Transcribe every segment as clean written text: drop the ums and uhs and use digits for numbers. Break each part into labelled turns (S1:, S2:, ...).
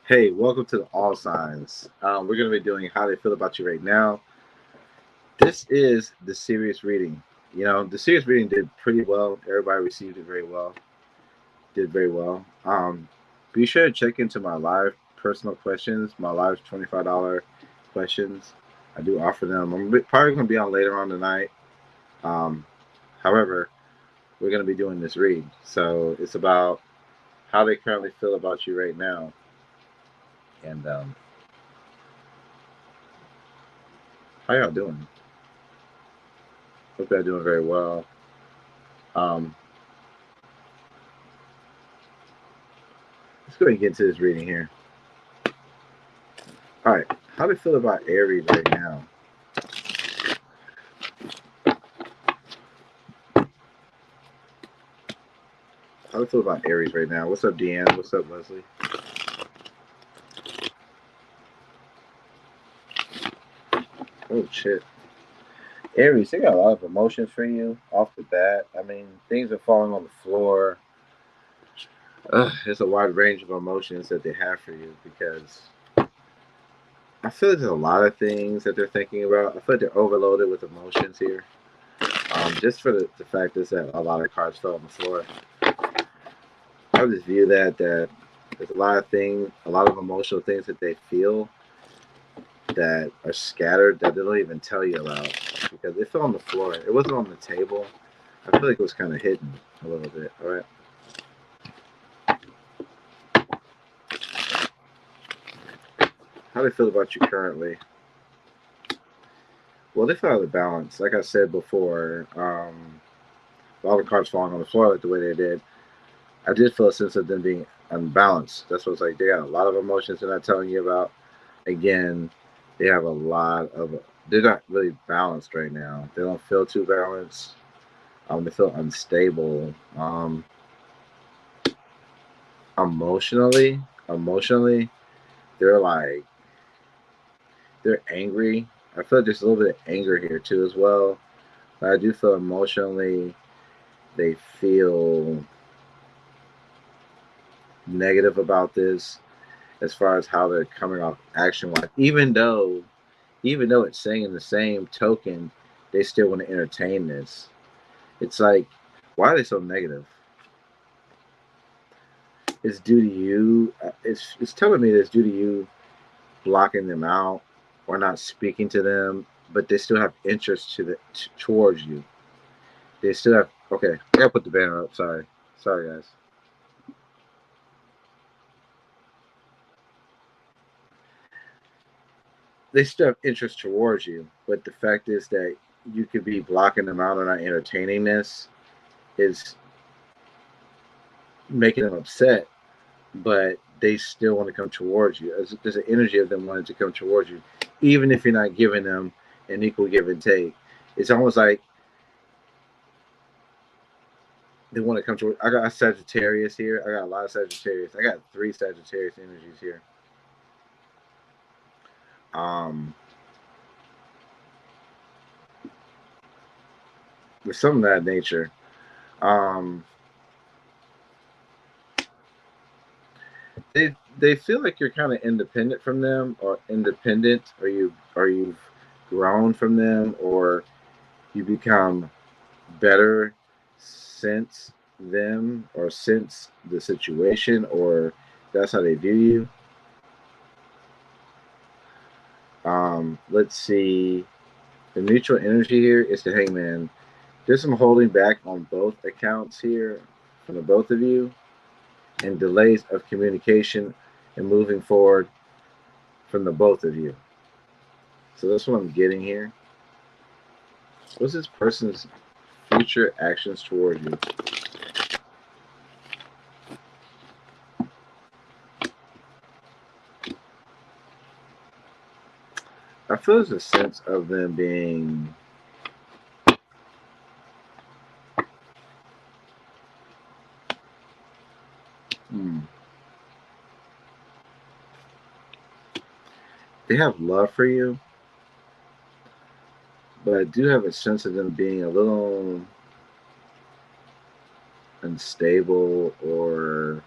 S1: Hey, welcome to the All Signs. We're going to be doing how they feel about you right now. This is the serious reading. The serious reading did pretty well. Everybody received it very well. Did very well. Be sure to check into my live personal questions, my live $25 questions. I do offer them. Probably going to be on later on tonight. Um, However, we're going to be doing this read. So it's about how they currently feel about you right now. And how y'all doing? Hope y'all doing very well. Um, let's go ahead and get into this reading here. All right, how do you feel about Aries right now? How do you feel about Aries right now? What's up, Deanne? What's up, Leslie? Oh shit, Aries, they got a lot of emotions for you off the bat. I mean, things are falling on the floor. There's a wide range of emotions that they have for you because I feel like there's a lot of things that they're thinking about. I feel like they're overloaded with emotions here. Just for the fact is that a lot of cards fell on the floor. I just view that there's a lot of things, a lot of emotional things that they feel that are scattered that they don't even tell you about because it fell on the floor. It wasn't on the table. I feel like it was kind of hidden a little bit. All right. How do they feel about you currently? Well, they feel out of balance. Like I said before, all the cards falling on the floor like the way they did, I did feel a sense of them being unbalanced. That's what it's like. They got a lot of emotions they're not telling you about. Again, they have a lot of. They're not really balanced right now. They don't feel too balanced. They feel unstable. Emotionally, they're like they're angry. I feel like there's a little bit of anger here too as well. But I do feel emotionally they feel negative about this as far as how they're coming off action wise. Even though it's saying in the same token, they still want to entertain this. It's like, why are they so negative? It's due to you. It's telling me that it's due to you blocking them out or not speaking to them, but they still have interest towards you. They still have. Okay, I gotta put the banner up. Sorry, guys. They still have interest towards you, but the fact is that you could be blocking them out or not entertaining this is making them upset, but they still want to come towards you. There's an energy of them wanting to come towards you, even if you're not giving them an equal give and take. It's almost like they want to come to. I got a Sagittarius here. I got a lot of Sagittarius. I got three Sagittarius energies here. Um, with some of that nature. Um, they feel like you're kind of independent from them, or independent, or you've grown from them, or you become better since them, or since the situation, or that's how they view you. Let's see. The mutual energy here is the Hangman. There's some holding back on both accounts here from the both of you, and delays of communication and moving forward from the both of you. So that's what I'm getting here. What's this person's future actions towards you? I feel there's a sense of them being hmm, they have love for you, but I do have a sense of them being a little unstable or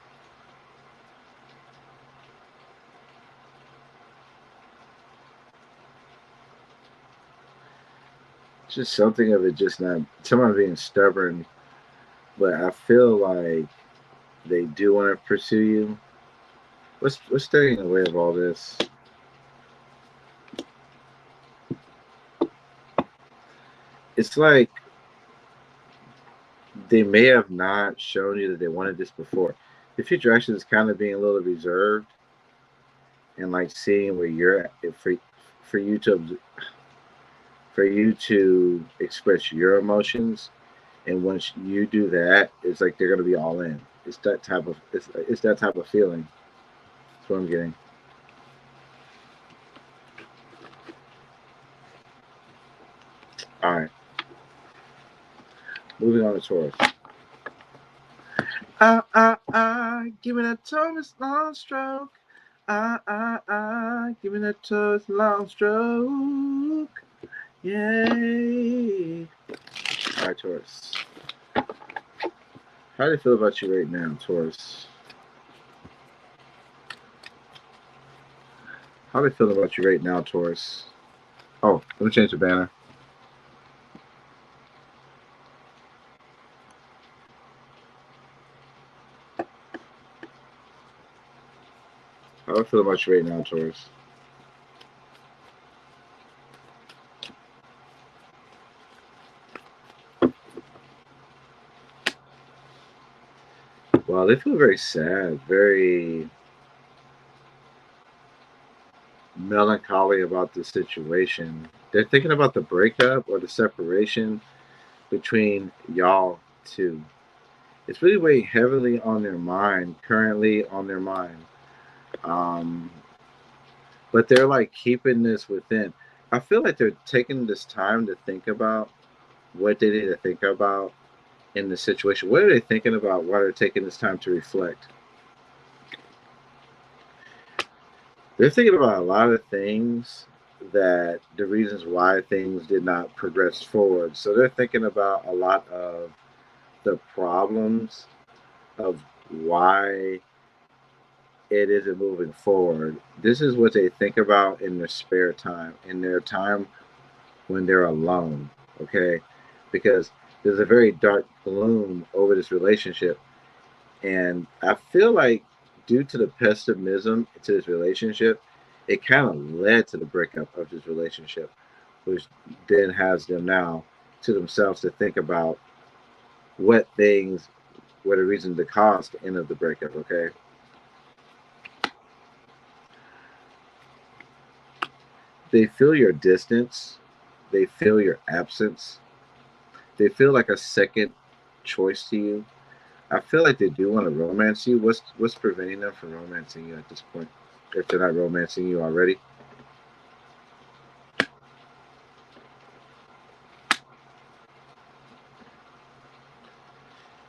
S1: Just something of it just not, someone being stubborn, but I feel like they do want to pursue you. What's standing in the way of all this? It's like they may have not shown you that they wanted this before. The future action is kind of being a little reserved and like seeing where you're at for you to express your emotions. And once you do that, it's like they're gonna be all in. It's that type of feeling. That's what I'm getting. All right, moving on to Taurus. Give me that Thomas long stroke. Give me that Thomas long stroke. Yay. All right, Taurus. How do you feel about you right now, Taurus? How do you feel about you right now, Taurus? Oh, let me change the banner. How do I feel about you right now, Taurus? Wow, they feel very sad, very melancholy about the situation. They're thinking about the breakup or the separation between y'all two. It's really weighing heavily on their mind, currently on their mind. Um, but they're like keeping this within. I feel like they're taking this time to think about what they need to think about in the situation. What are they thinking about while they're taking this time to reflect? They're thinking about a lot of things that the reasons why things did not progress forward. So they're thinking about a lot of the problems of why it isn't moving forward. This is what they think about in their spare time, in their time when they're alone, okay? Because there's a very dark gloom over this relationship. And I feel like due to the pessimism to this relationship, it kind of led to the breakup of this relationship, which then has them now to themselves to think about what things were the reason to cause the end of the breakup, okay? They feel your distance, they feel your absence, they feel like a second choice to you. I feel like they do want to romance you. What's preventing them from romancing you at this point? If they're not romancing you already,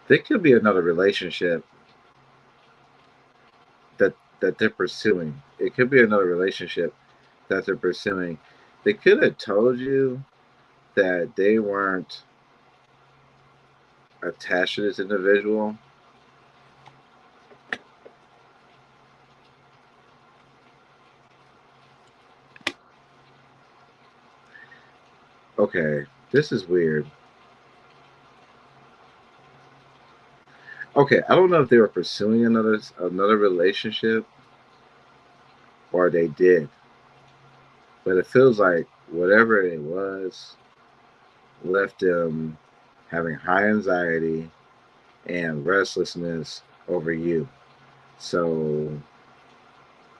S1: there could be another relationship that they're pursuing. It could be another relationship that they're pursuing. They could have told you that they weren't attached to this individual. Okay, this is weird. Okay, I don't know if they were pursuing another relationship or they did, but it feels like whatever it was left them having high anxiety and restlessness over you. So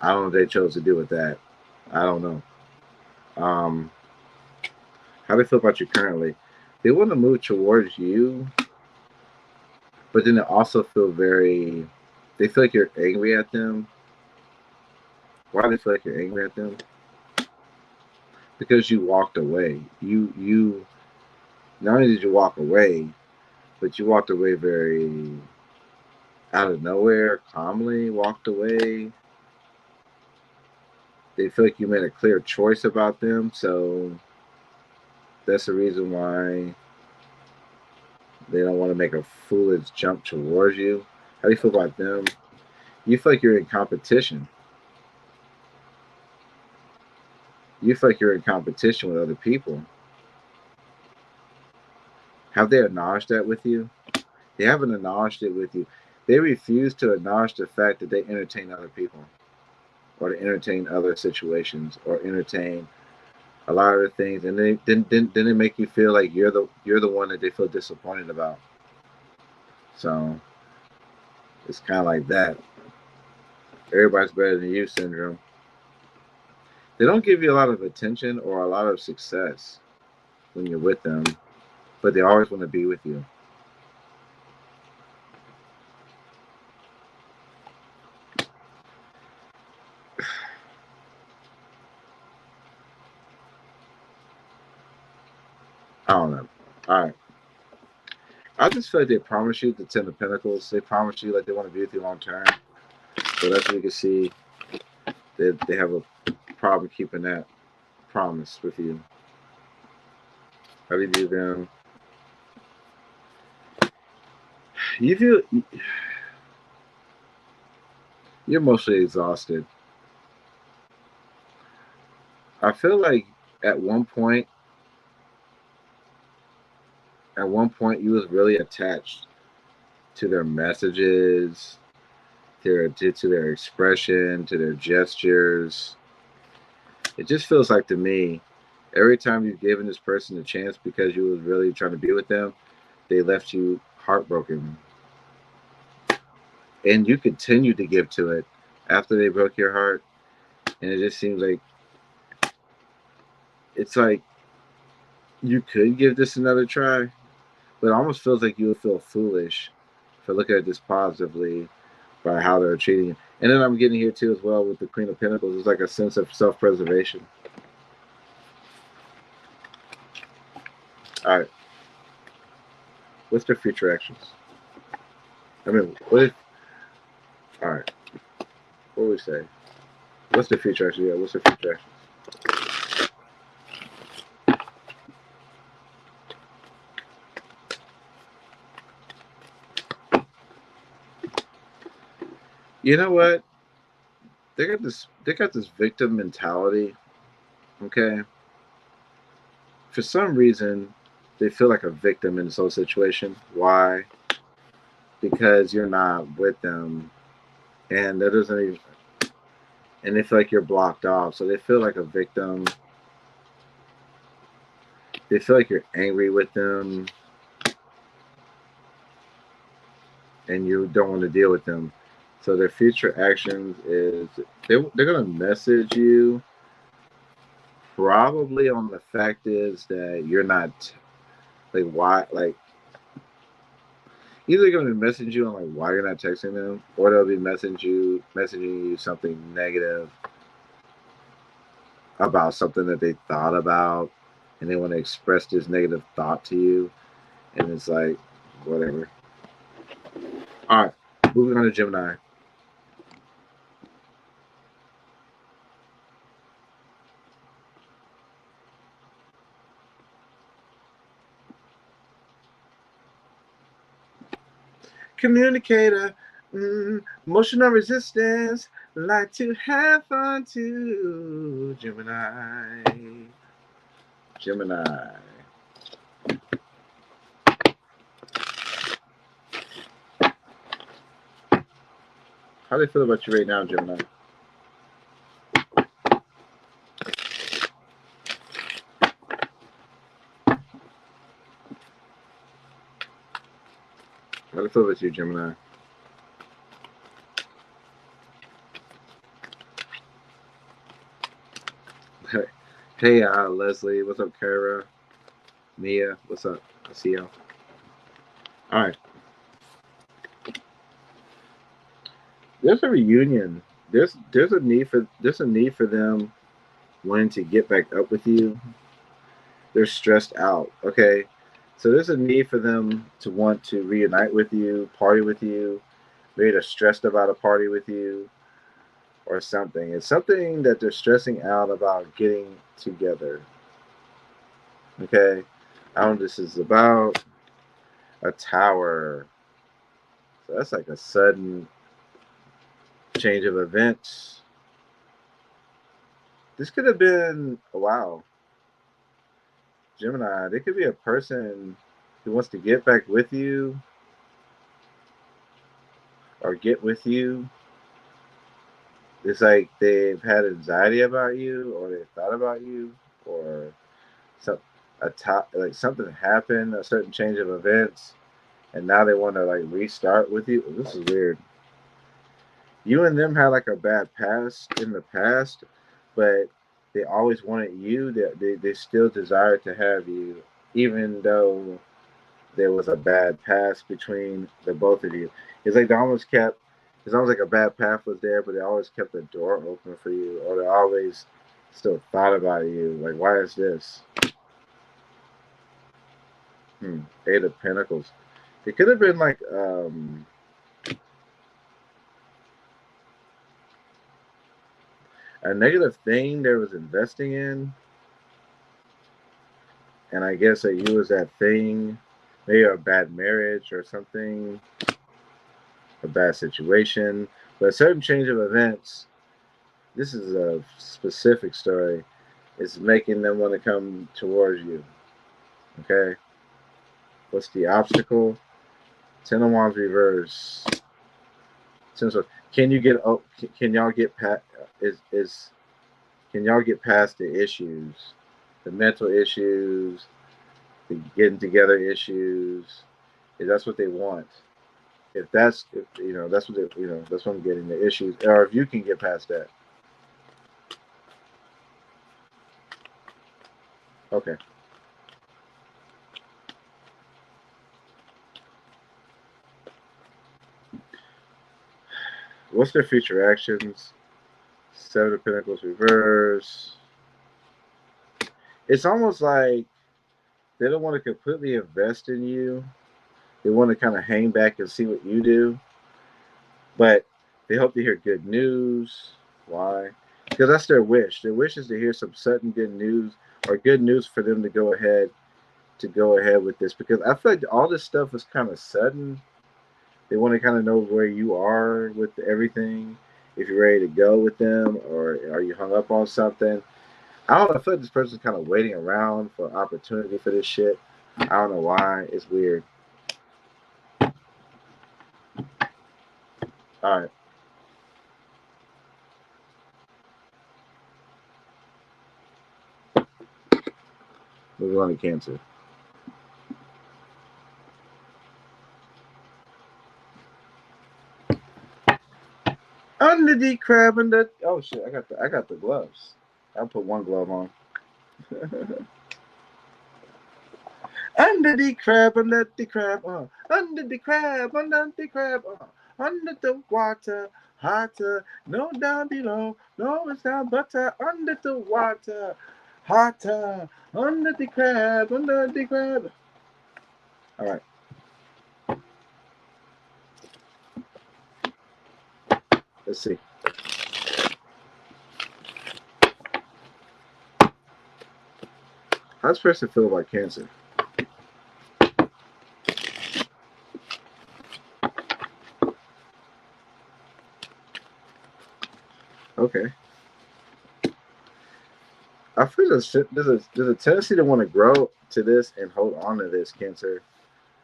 S1: I don't know what they chose to do with that. I don't know. Um, how do they feel about you currently? They want to move towards you, but then they also feel very. They feel like you're angry at them. Why do they feel like you're angry at them? Because you walked away. You not only did you walk away, but you walked away very out of nowhere, calmly walked away. They feel like you made a clear choice about them, so that's the reason why they don't want to make a foolish jump towards you. How do you feel about them? You feel like you're in competition. You feel like you're in competition with other people. Have they acknowledged that with you? They haven't acknowledged it with you. They refuse to acknowledge the fact that they entertain other people, or to entertain other situations, or entertain a lot of the things, and then they make you feel like you're the one that they feel disappointed about. So it's kind of like that. Everybody's better than you syndrome. They don't give you a lot of attention or a lot of success when you're with them, but they always want to be with you. I don't know. All right. I just feel like they promise you the Ten of Pentacles. They promise you like they want to be with you long term. So that's what you can see. They have a problem keeping that promise with you. How do you view them? You feel you're mostly exhausted. I feel like at one point, you was really attached to their messages, to their expression, to their gestures. It just feels like to me, every time you've given this person a chance because you was really trying to be with them, they left you heartbroken. And you continue to give to it after they broke your heart. And it just seems like it's like you could give this another try, but it almost feels like you would feel foolish for looking at this positively by how they're treating you. And then I'm getting here too as well with the Queen of Pentacles. It's like a sense of self-preservation. All right. What's their future actions? I mean, what if? All right. What do we say? What's their future action? Yeah. What's their future action? You know what? They got this. They got this victim mentality. Okay. For some reason, they feel like a victim in this whole situation. Why? Because you're not with them, and that doesn't even. And they feel like you're blocked off, so they feel like a victim. They feel like you're angry with them, and you don't want to deal with them. So their future actions is they're gonna message you probably on the fact is that you're not like why like either they're gonna message you on like why you're not texting them, or they'll be messaging you something negative about something that they thought about, and they want to express this negative thought to you, and it's like whatever. All right, moving on to Gemini. Communicator, emotional resistance, like to have fun too. Gemini. Gemini. How do they feel about you right now, Gemini? How do they feel about you, Gemini? Hey, Leslie. What's up, Kara? Mia. What's up? I see y'all. All right. There's a reunion. There's a need for them wanting to get back up with you. They're stressed out. Okay. So there's a need for them to want to reunite with you, party with you. Maybe they're stressed about a party with you or something. It's something that they're stressing out about getting together. Okay. I don't know what this is about. A tower. So that's like a sudden change of events. This could have been wow. Gemini, there could be a person He wants to get back with you or get with you. It's like they've had anxiety about you, or they thought about you, or some like something happened, a certain change of events, and now they want to like restart with you. This is weird. You and them had like a bad past in the past, but they always wanted you. They still desired to have you, even though there was a bad past between the both of you. It's like they almost kept. It's almost like a bad path was there, but they always kept the door open for you, or they always still thought about you. Like, why is this? Eight of Pentacles. It could have been like a negative thing they was investing in, and I guess that you was that thing, maybe a bad marriage or something, a bad situation, but a certain change of events. This is a specific story. It's making them want to come towards you. Okay. What's the obstacle? Ten of Wands reverse. Can you get? Oh, can y'all get past? Can y'all get past the issues, the mental issues, the getting together issues? If that's what they want, if that's that's what that's what I'm getting, the issues, or if you can get past that. Okay. What's their future actions? Seven of Pentacles reverse. It's almost like they don't want to completely invest in you. They want to kind of hang back and see what you do. But they hope to hear good news. Why? Because that's their wish. Their wish is to hear some sudden good news, or good news for them to go ahead with this. Because I feel like all this stuff is kind of sudden. They want to kind of know where you are with everything. If you're ready to go with them, or are you hung up on something? I don't know. I feel like this person's kind of waiting around for opportunity for this shit. I don't know why. It's weird. All right. Moving on to Cancer. Under the crab and the oh shit! I got the gloves. I'll put one glove on. Under the crab, under the crab, under the crab, under the crab, under the water, hotter, no down below, no it's down butter, under the water, hotter, under the crab, under the crab. All right. Let's see. How's person feel about Cancer? Okay. I feel there's a tendency to want to grow to this and hold on to this, Cancer.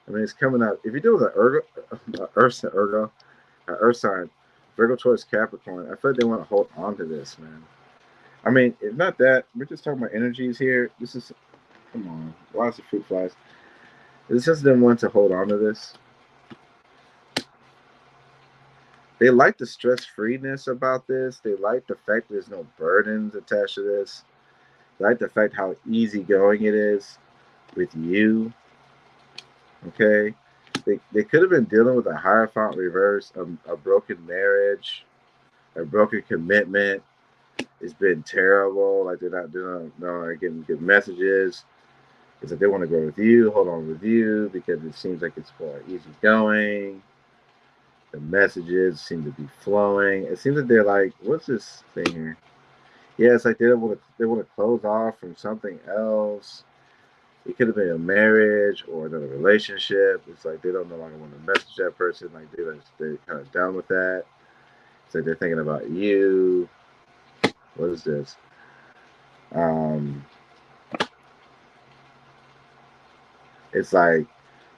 S1: I mean, it's coming up. If you do with an Earth sign, Virgo, Taurus, Capricorn, I feel like they want to hold on to this, man. I mean, if not that, we're just talking about energies here. This is, come on, lots of fruit flies. It's just them want to hold on to this. They like the stress-freeness about this. They like the fact there's no burdens attached to this. They like the fact how easygoing it is with you. Okay? They could have been dealing with a Hierophant reverse, a broken marriage, a broken commitment. It's been terrible. Like they're not getting good messages. It's like they want to go with you, hold on with you, because it seems like it's more easygoing. The messages seem to be flowing. It seems like they're like, what's this thing here? Yeah, it's like they want to close off from something else. It could have been a marriage or another relationship. It's like they don't no longer want to message that person. Like they're kind of done with that. It's like they're thinking about you. What is this? It's like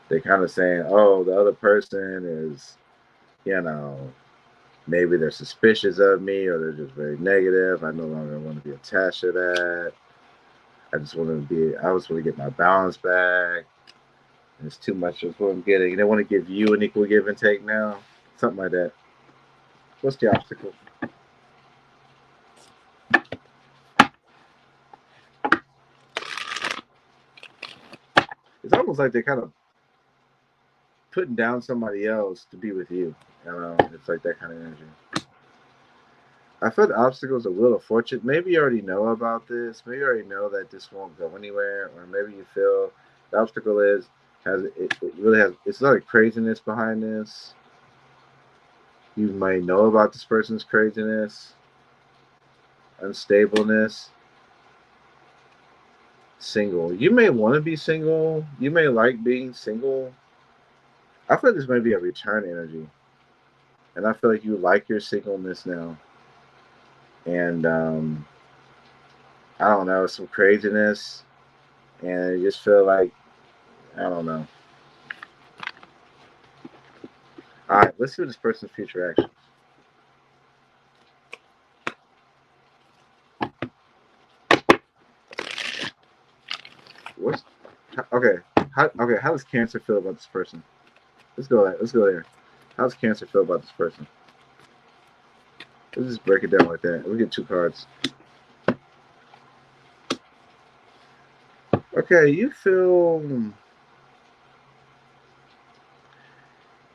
S1: They're kind of saying, oh, the other person is, you know, maybe they're suspicious of me or they're just very negative. I no longer want to be attached to that. I just want to get my balance back. And it's too much of what I'm getting. They want to give you an equal give and take now. Something like that. What's the obstacle? It's almost like they're kind of putting down somebody else to be with you. You know, it's like that kind of energy. I feel the obstacle's a wheel of fortune. Maybe you already know about this. Maybe you already know that this won't go anywhere, or maybe you feel the obstacle it really has. It's a lot of craziness behind this. You might know about this person's craziness, unstableness, single. You may want to be single. You may like being single. I feel like this may be a return energy, and I feel like you like your singleness now. And I don't know, some craziness, and I just feel like I don't know. All right, let's see what this person's future actions. What's okay? How does Cancer feel about this person? Let's go there. Let's go there. How does Cancer feel about this person? Let's just break it down like that. We get 2 cards. Okay, you feel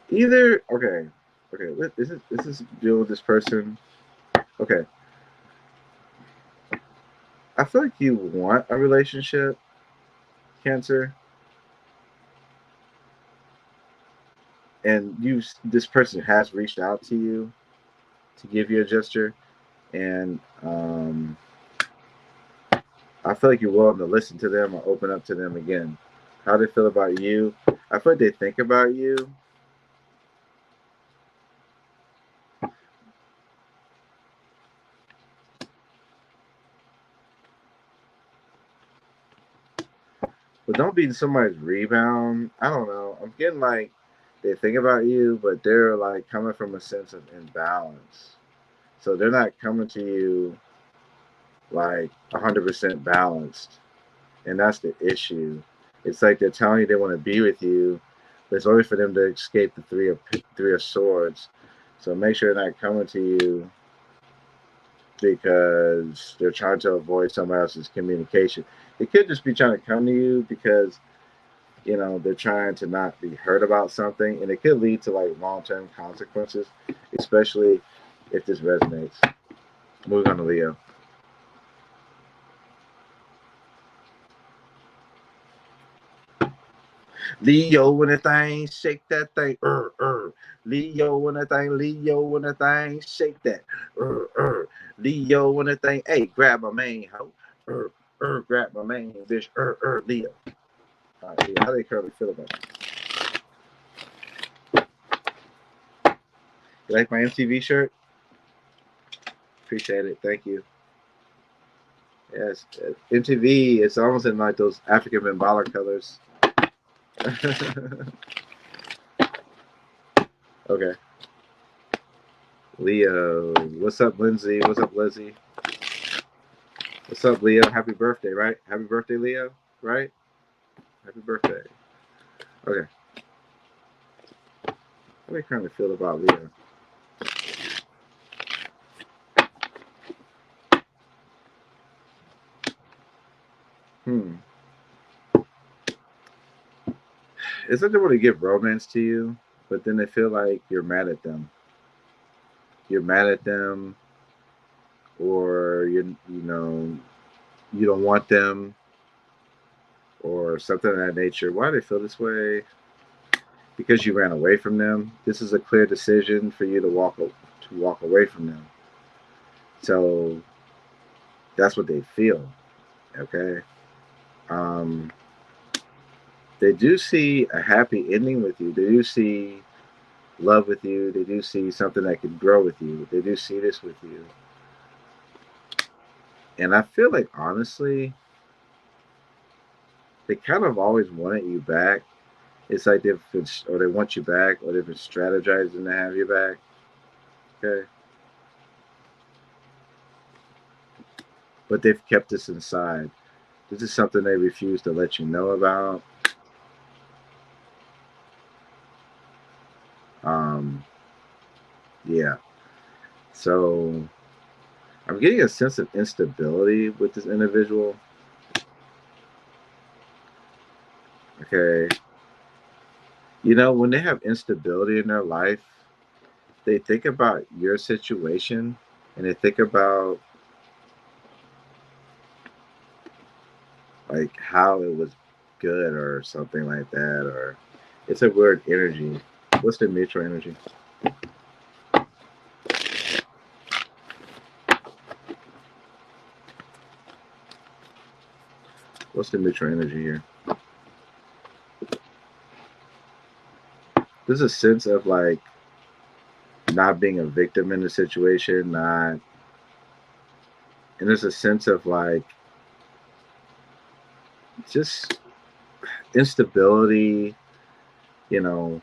S1: either okay. Okay, this is deal with this person. Okay, I feel like you want a relationship, Cancer, and this person has reached out to you to give you a gesture, and I feel like you're willing to listen to them or open up to them again. How they feel about you? I feel like they think about you. But don't be somebody's rebound. I don't know. I'm getting like they think about you, but they're like coming from a sense of imbalance. So they're not coming to you like 100% balanced. And that's the issue. It's like they're telling you they want to be with you, but it's only for them to escape the three of swords. So make sure they're not coming to you because they're trying to avoid someone else's communication. It could just be trying to come to you because they're trying to not be hurt about something, and it could lead to like long-term consequences, especially if this resonates. Moving on to Leo. Leo when the thing, shake that thing. Leo when the thing, Leo when the thing, shake that. Leo when the thing, hey, grab my main hoe. Grab my main bitch. Leo. All right, Leo, how do they currently feel about it? You like my MTV shirt? Appreciate it. Thank you. Yes, MTV. It's almost in like those African Mbala colors. Okay. Leo. What's up, Lindsay? What's up, Lizzie? What's up, Leo? Happy birthday, right? Happy birthday, Leo, right? Happy birthday. Okay. How do you currently feel about Leo? It's like they want to give romance to you, but then they feel like you're mad at them. You're mad at them, or you don't want them, or something of that nature. Why do they feel this way? Because you ran away from them. This is a clear decision for you to walk away from them. So that's what they feel. Okay. Um, they do see a happy ending with you. They do see love with you. They do see something that can grow with you. They do see this with you. And I feel like honestly, they kind of always wanted you back. It's like they've been, or they want you back, or they've been strategizing to have you back. Okay, but they've kept this inside. This is something they refuse to let you know about. Um, yeah. So I'm getting a sense of instability with this individual. Okay. You know, when they have instability in their life, they think about your situation and they think about like how it was good or something like that, or it's a weird energy. What's the mutual energy? What's the mutual energy here? There's a sense of like not being a victim in the situation, not, and there's a sense of like just instability. You know,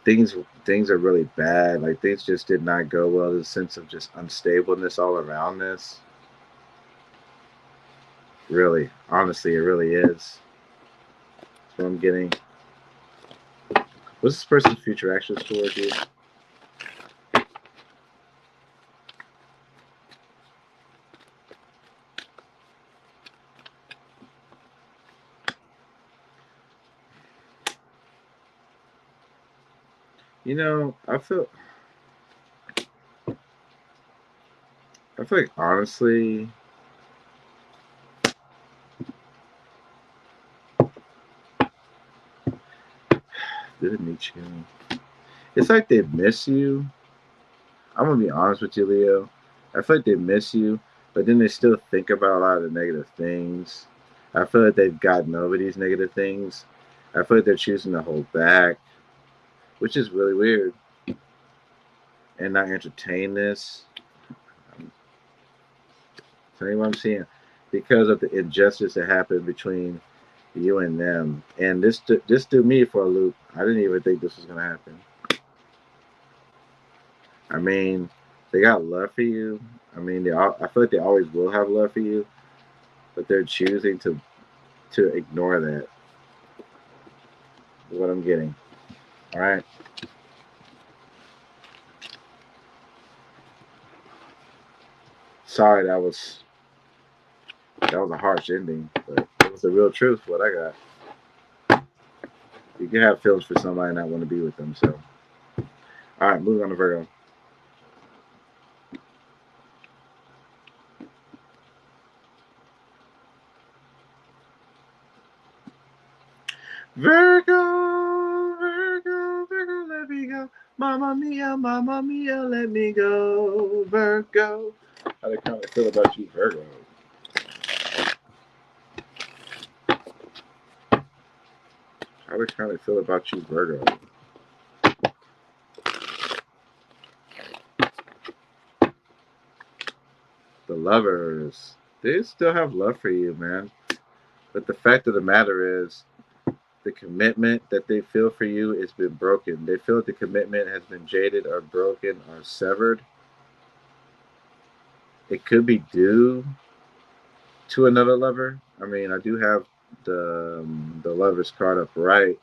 S1: things things are really bad. Like things just did not go well. There's a sense of just unstableness all around this. Really, honestly, it really is. That's what I'm getting. What's this person's future actions towards you? You know, I feel like honestly, did it meet you? It's like they miss you. I'm gonna be honest with you, Leo. I feel like they miss you, but then they still think about a lot of the negative things. I feel like they've gotten over these negative things. I feel like they're choosing to hold back, which is really weird, and not entertain this. I'm telling you what I'm seeing, because of the injustice that happened between you and them, and this threw me for a loop. I didn't even think this was gonna happen. I mean, they got love for you. I mean, I feel like they always will have love for you, but they're choosing to ignore that. Is what I'm getting. All right. Sorry, that was a harsh ending, but it was the real truth. What I got. You can have feelings for somebody and not want to be with them. So, all right, moving on to Virgo. Virgo, Virgo, Virgo, let me go. Mamma mia, let me go. Virgo. How do you kind of feel about you, Virgo? How do you kind of feel about you, Virgo? The lovers. They still have love for you, man. But the fact of the matter is, the commitment that they feel for you has been broken. They feel that the commitment has been jaded or broken or severed. It could be due to another lover. I mean, I do have the lover's card up right.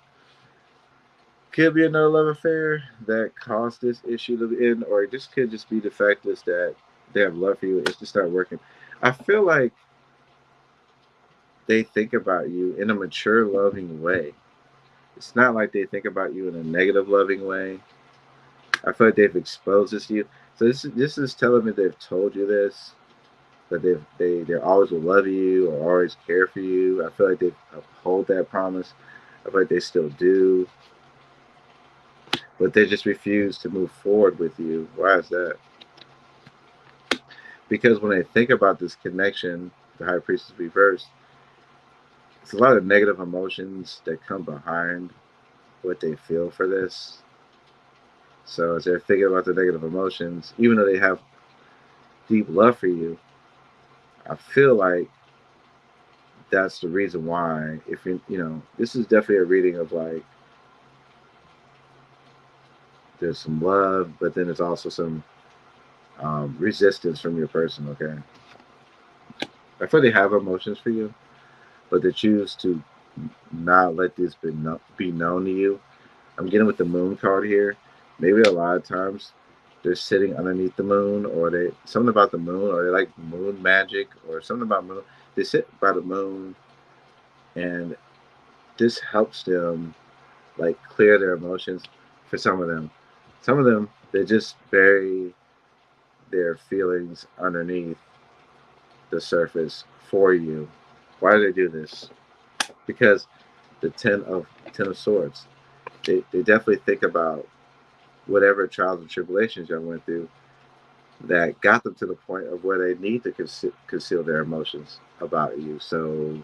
S1: Could be another love affair that caused this issue to end, or this could just be the fact is that they have love for you. It's just not working. I feel like they think about you in a mature, loving way. It's not like they think about you in a negative, loving way. I feel like they've exposed this to you. So this is telling me they've told you this, that they always will love you or always care for you. I feel like they uphold that promise. I feel like they still do, but they just refuse to move forward with you. Why is that? Because when they think about this connection, the High Priestess reversed, it's a lot of negative emotions that come behind what they feel for this. So as they're thinking about the negative emotions, even though they have deep love for you, I feel like that's the reason why. If this is definitely a reading of like there's some love, but then there's also some resistance from your person. Okay, I feel they have emotions for you, but they choose to not let this be known to you. I'm getting with the moon card here. Maybe a lot of times they're sitting underneath the moon, or they something about the moon, or they like moon magic, or something about moon. They sit by the moon, and this helps them like clear their emotions. For some of them they just bury their feelings underneath the surface for you. Why do they do this? Because the ten of swords. They definitely think about whatever trials and tribulations y'all went through that got them to the point of where they need to conceal their emotions about you. So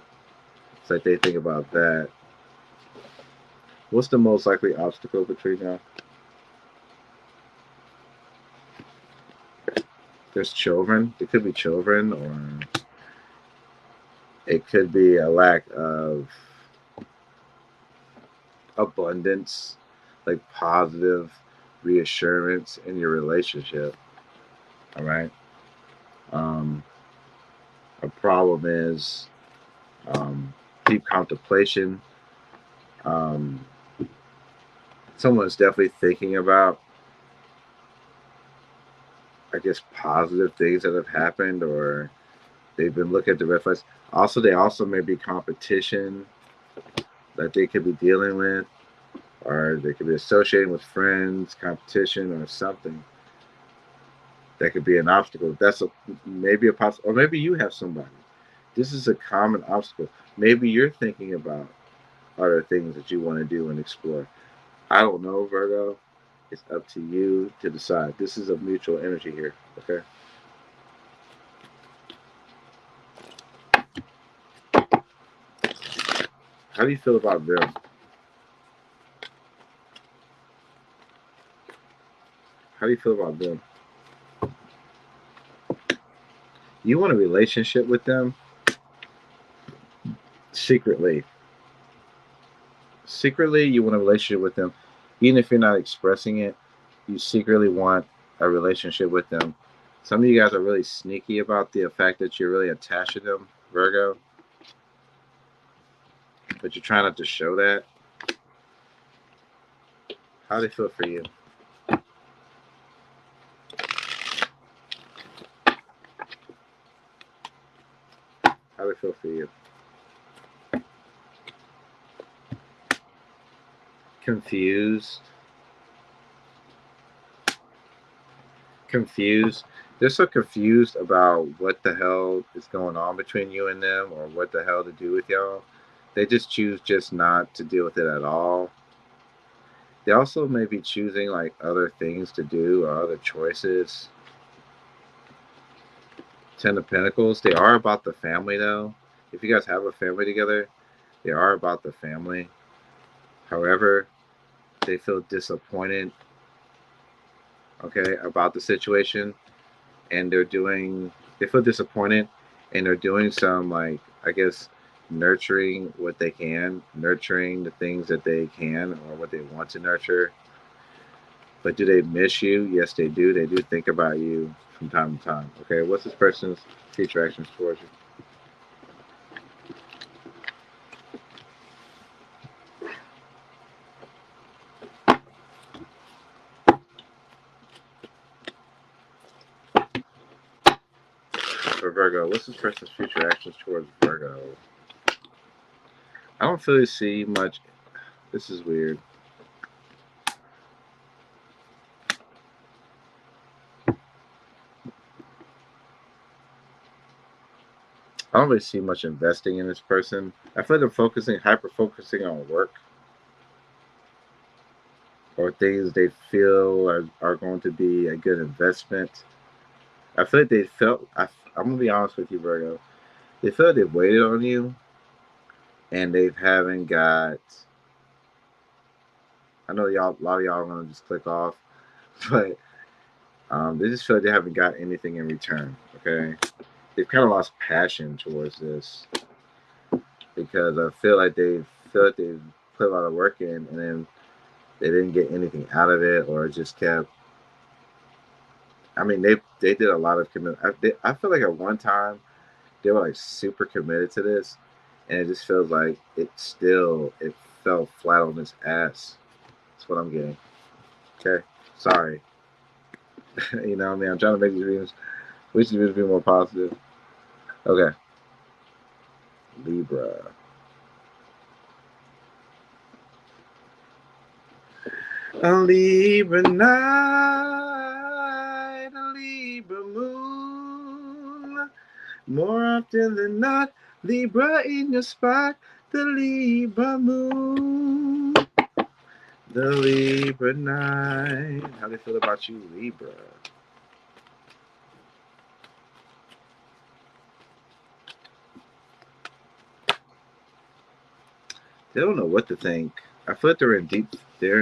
S1: it's like they think about that. What's the most likely obstacle between y'all? There's children. It could be children, or it could be a lack of abundance, like positive reassurance in your relationship. All right. Um, a problem is deep contemplation. Um, Someone's definitely thinking about, I guess, positive things that have happened, or they've been looking at the red flags. Also, they also may be competition that they could be dealing with, or they could be associating with friends, competition, or something that could be an obstacle. That's maybe a possible, or maybe you have somebody. This is a common obstacle. Maybe you're thinking about other things that you want to do and explore. I don't know, Virgo. It's up to you to decide. This is a mutual energy here. Okay. How do you feel about them? How do you feel about them? You want a relationship with them secretly. Secretly, you want a relationship with them. Even if you're not expressing it, you secretly want a relationship with them. Some of you guys are really sneaky about the fact that you're really attached to them, Virgo, but you're trying not to show that. How do they feel for you? How do they feel for you? Confused. Confused. They're so confused about what the hell is going on between you and them, or what the hell to do with y'all. They just choose just not to deal with it at all. They also may be choosing like other things to do or other choices. Ten of Pentacles. They are about the family though. If you guys have a family together, they are about the family. However, they feel disappointed, okay, about the situation, and they feel disappointed, and they're doing some, like, I guess, nurturing what they can, nurturing the things that they can or what they want to nurture. But do they miss you? Yes, they do. They do think about you from time to time. Okay, what's this person's future actions towards you? For Virgo, what's this person's future actions towards Virgo? I don't really see much. This is weird. I don't really see much investing in this person. I feel like they're hyper focusing on work or things they feel are going to be a good investment. I feel like I'm going to be honest with you, Virgo. They feel like they've waited on you and they haven't got. I know a lot of y'all are going to just click off, but they just feel like they haven't got anything in return. Okay, they've kind of lost passion towards this. because I feel like they put a lot of work in, and then they didn't get anything out of it, or it just kept. I mean, they did a lot of commit. I feel like at one time they were like super committed to this, and it just feels like it fell flat on its ass. That's what I'm getting. Okay, sorry. You know what I mean? I'm trying to make these videos. We should be more positive. Okay, Libra. A Libra night, a Libra moon. More often than not, Libra in your spot, the Libra moon. The Libra night. How do they feel about you, Libra? They don't know what to think. I feel like they're in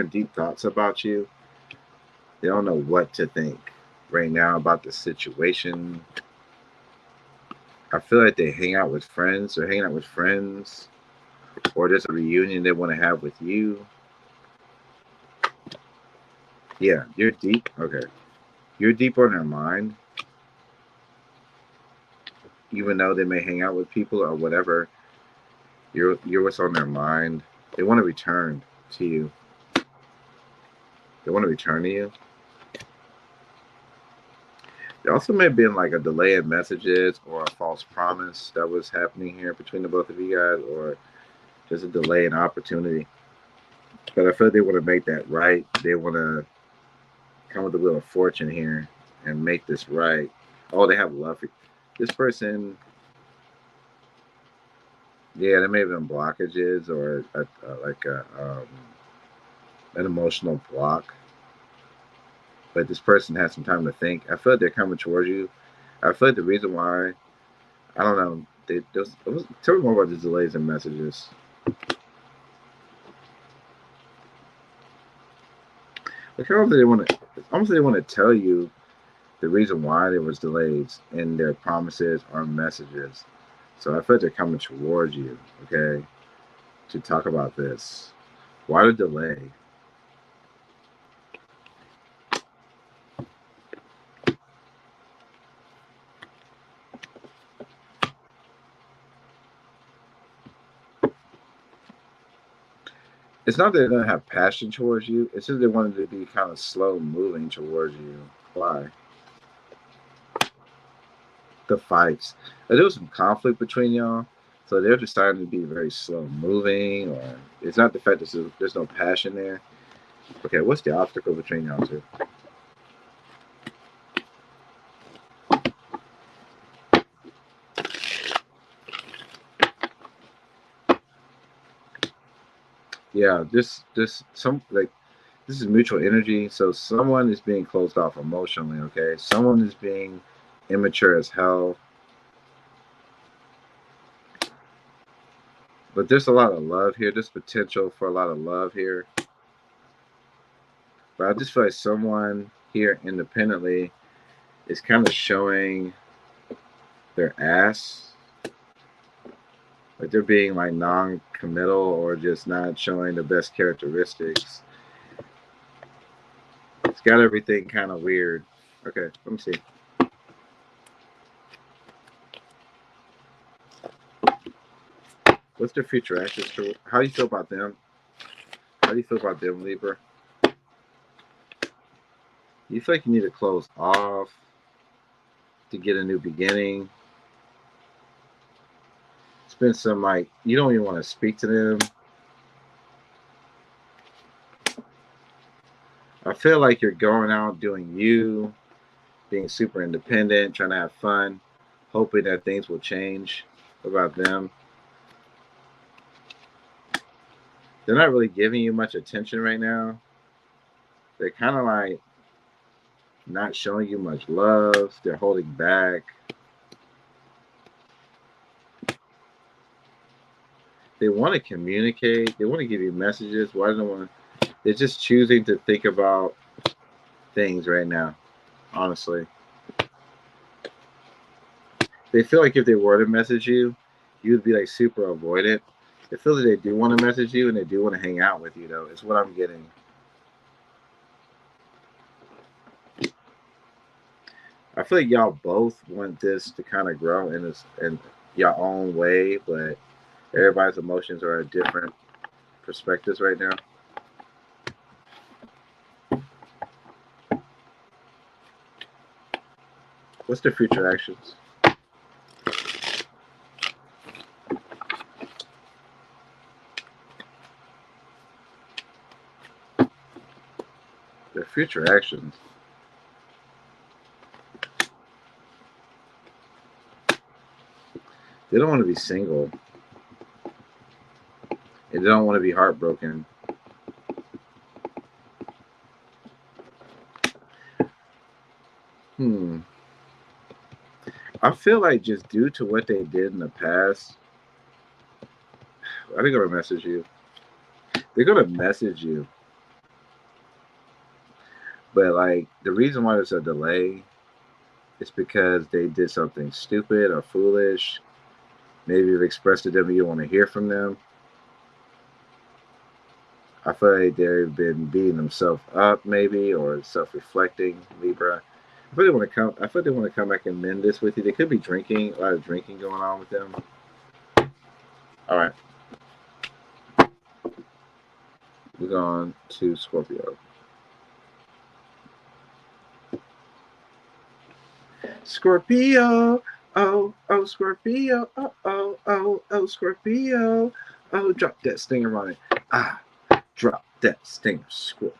S1: deep thoughts about you. They don't know what to think right now about the situation. I feel like they hang out with friends. They're hanging out with friends, or there's a reunion they want to have with you. Yeah, you're deep. Okay, you're deep on their mind, even though they may hang out with people or whatever. You're what's on their mind. They want to return to you. They want to return to you. There also may have been like a delay in messages or a false promise that was happening here between the both of you guys, or just a delay in opportunity. But I feel like they want to make that right. They want to come with a wheel of fortune here and make this right. Oh, they have love for this person. Yeah, there may have been blockages or an emotional block. But this person has some time to think. I feel like they're coming towards you. I feel like the reason why, I don't know. Tell me more about the delays in messages. Like almost they want to tell you the reason why there was delays in their promises or messages. So I feel like they're coming towards you, okay, to talk about this. Why the delay? It's not that they don't have passion towards you. It's just they wanted to be kind of slow moving towards you. Why? The fights. There was some conflict between y'all, so they're just starting to be very slow moving, or it's not the fact that there's no passion there. Okay, what's the obstacle between y'all two? Yeah, this this is mutual energy. So someone is being closed off emotionally. Okay, someone is being immature as hell. But there's a lot of love here. There's potential for a lot of love here. But I just feel like someone here independently is kind of showing their ass. Like they're being like non-committal or just not showing the best characteristics. It's got everything kind of weird. Okay, let me see. What's their future actions? How do you feel about them? How do you feel about them, Libra? You feel like you need to close off to get a new beginning. It's been some like you don't even want to speak to them. I feel like you're going out doing you, being super independent, trying to have fun, hoping that things will change about them. They're not really giving you much attention right now. They're kind of like not showing you much love. They're holding back. They want to communicate. They want to give you messages. Why don't they want to? They're just choosing to think about things right now, honestly. They feel like if they were to message you, You would be like super avoidant. It feels like they do want to message you and they do want to hang out with you, though. It's what I'm getting. I feel like y'all both want this to kind of grow in your own way, but everybody's emotions are at different perspectives right now. What's the future actions? Their future actions. They don't want to be single. And they don't want to be heartbroken. I feel like just due to what they did in the past, are they gonna message you? They're gonna message you. But like the reason why there's a delay is because they did something stupid or foolish. Maybe you've expressed to them you don't want to hear from them. I feel like they've been beating themselves up, maybe, or self-reflecting. Libra. I feel they want to come. I feel they want to come back and mend this with you. They could be drinking. A lot of drinking going on with them. All right. We're going to Scorpio. Scorpio. Oh, oh, Scorpio. Oh, oh, oh, oh, Scorpio. Oh, drop that stinger on it. Ah, drop that stinger, Scorpio.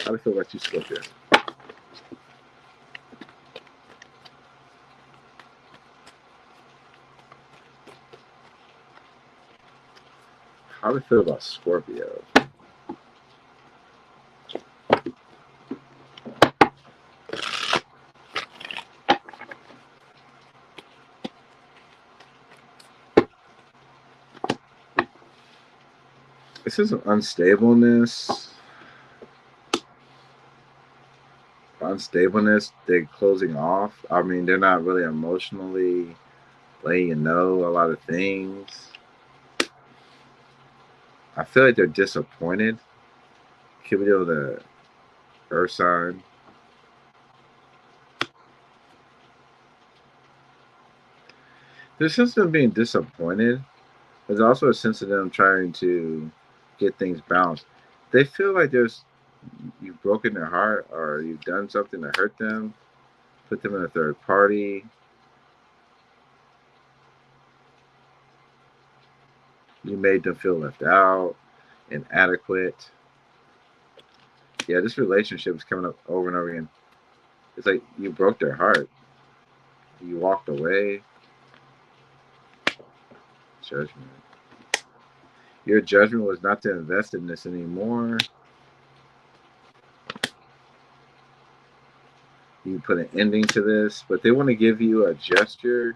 S1: How do you feel about you, Scorpio? How do you feel about Scorpio? This is an unstableness. They're closing off. I mean, they're not really emotionally letting you know a lot of things. I feel like they're disappointed. Could be the earth sign. There's a sense of them being disappointed. There's also a sense of them trying to get things balanced. They feel like you've broken their heart or you've done something to hurt them, put them in a third party. You made them feel left out, inadequate. Yeah, this relationship is coming up over and over again. It's like you broke their heart. You walked away. Judgment. Your judgment was not to invest in this anymore. You put an ending to this, but they want to give you a gesture,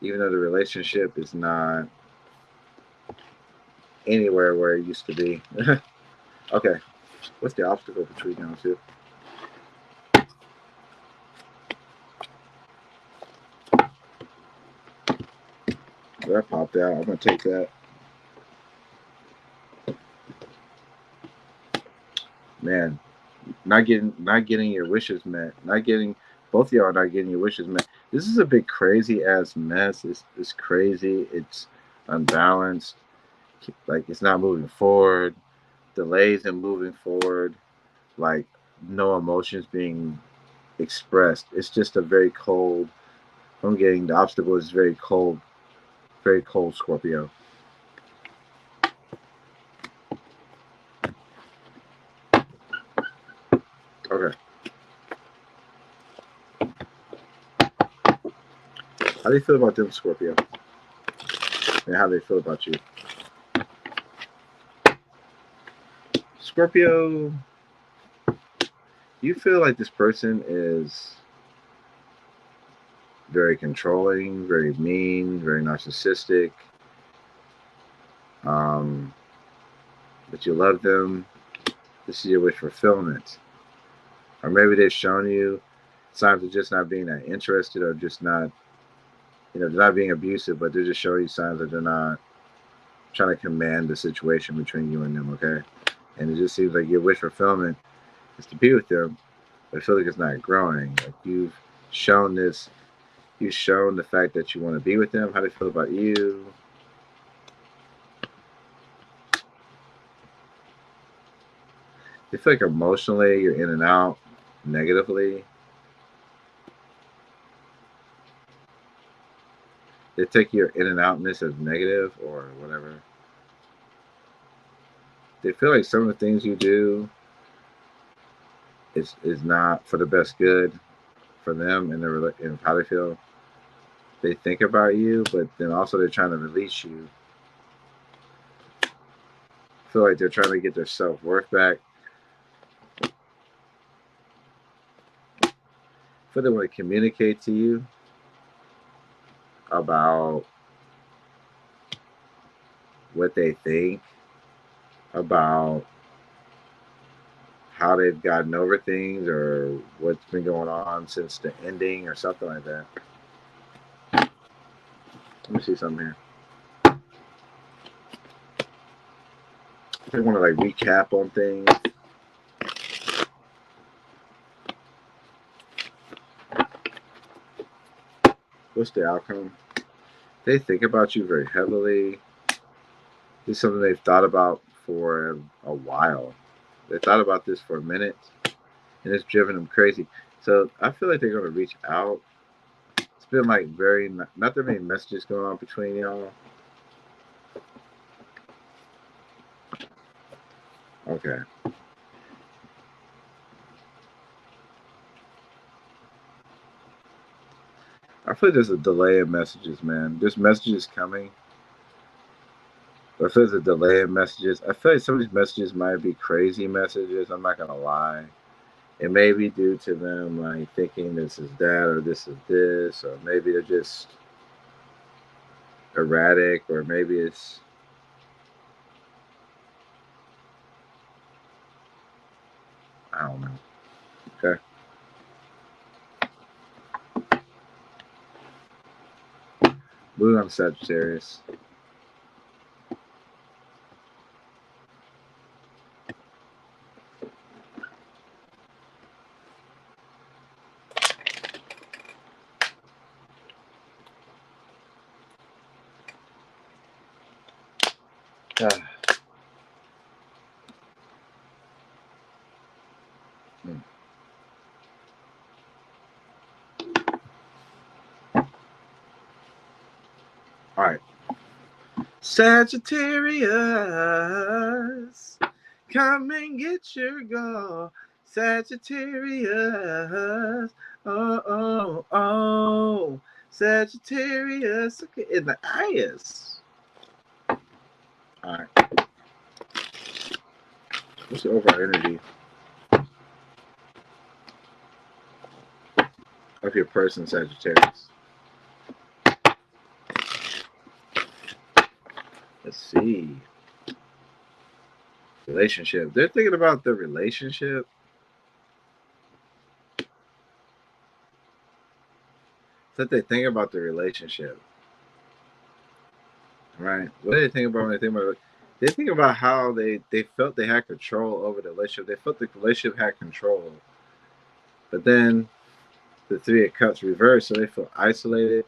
S1: even though the relationship is not anywhere where it used to be. Okay, what's the obstacle between them two? That popped out. I'm gonna take that. Man, not getting your wishes met. Not getting both of y'all are not getting your wishes met. This is a big crazy ass mess. It's crazy. It's unbalanced. Like it's not moving forward. Delays in moving forward. Like no emotions being expressed. It's just a very cold. I'm getting the obstacle is very cold Scorpio. Okay. How do you feel about them, Scorpio? And how do they feel about you? Scorpio, you feel like this person is very controlling, very mean, very narcissistic. Um, but you love them. This is your wish fulfillment. Or maybe they've shown you signs of just not being that interested or just not they're not being abusive, but they're just showing you signs that they're not trying to command the situation between you and them, okay? And it just seems like your wish fulfillment is to be with them, but I feel like it's not growing. Like shown this, you've shown the fact that you want to be with them. How do they feel about you? They feel like emotionally you're in and out negatively. They take your in and outness as negative or whatever. They feel like some of the things you do is not for the best good for them and how they feel. They think about you, but then also they're trying to release you. Feel like they're trying to get their self-worth back. Feel they want to communicate to you about what they think about how they've gotten over things or what's been going on since the ending or something like that. Let me see something here. They want to like recap on things. What's the outcome? They think about you very heavily. This is something they've thought about for a while. They thought about this for a minute, and it's driven them crazy. So I feel like they're going to reach out. It's been like not that many messages going on between y'all. Okay. I feel like there's a delay in messages, man. There's messages coming. But I feel there's a delay in messages. I feel like some of these messages might be crazy messages. I'm not going to lie. It may be due to them like thinking this is that or this is this, or maybe they're just erratic, or maybe it's I don't know. Okay. Moving on to Sagittarius. Ah. Hmm. All right. Sagittarius, come and get your goal. Sagittarius, oh. Sagittarius, look in the eyes. All right. What's the overall energy of your person, Sagittarius? Let's see. Relationship. They're thinking about the relationship. That they think about the relationship. Right. What do they think about when they think about it? They think about how they felt they had control over the relationship. They felt the relationship had control. But then the Three of Cups reversed, so they feel isolated.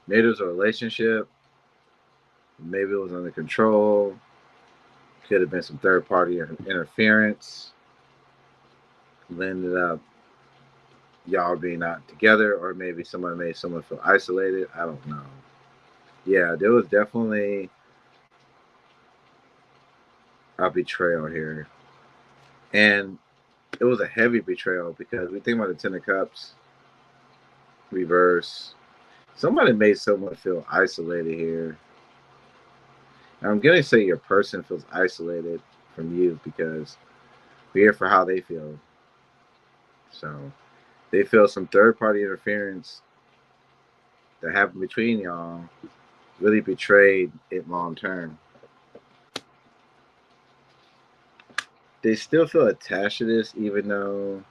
S1: Maybe it was a relationship. Maybe it was under control. Could have been some third party interference. Ended up y'all being not together, or maybe someone made someone feel isolated. I don't know. Yeah, there was definitely a betrayal here. And it was a heavy betrayal because we think about the Ten of Cups, reverse. Somebody made someone feel isolated here. I'm going to say your person feels isolated from you because we're here for how they feel. So they feel some third party interference that happened between y'all really betrayed it long term. They still feel attached to this, even though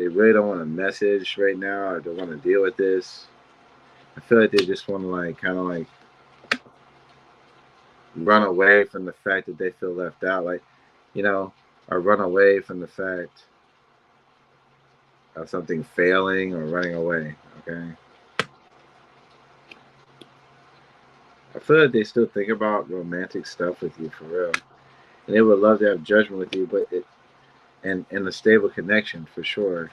S1: they really don't want to message right now or don't want to deal with this. I feel like they just want to like kind of like run away from the fact that they feel left out, like, you know, or run away from the fact of something failing or running away. Okay. I feel like they still think about romantic stuff with you for real, and they would love to have judgment with you, but it and a stable connection for sure.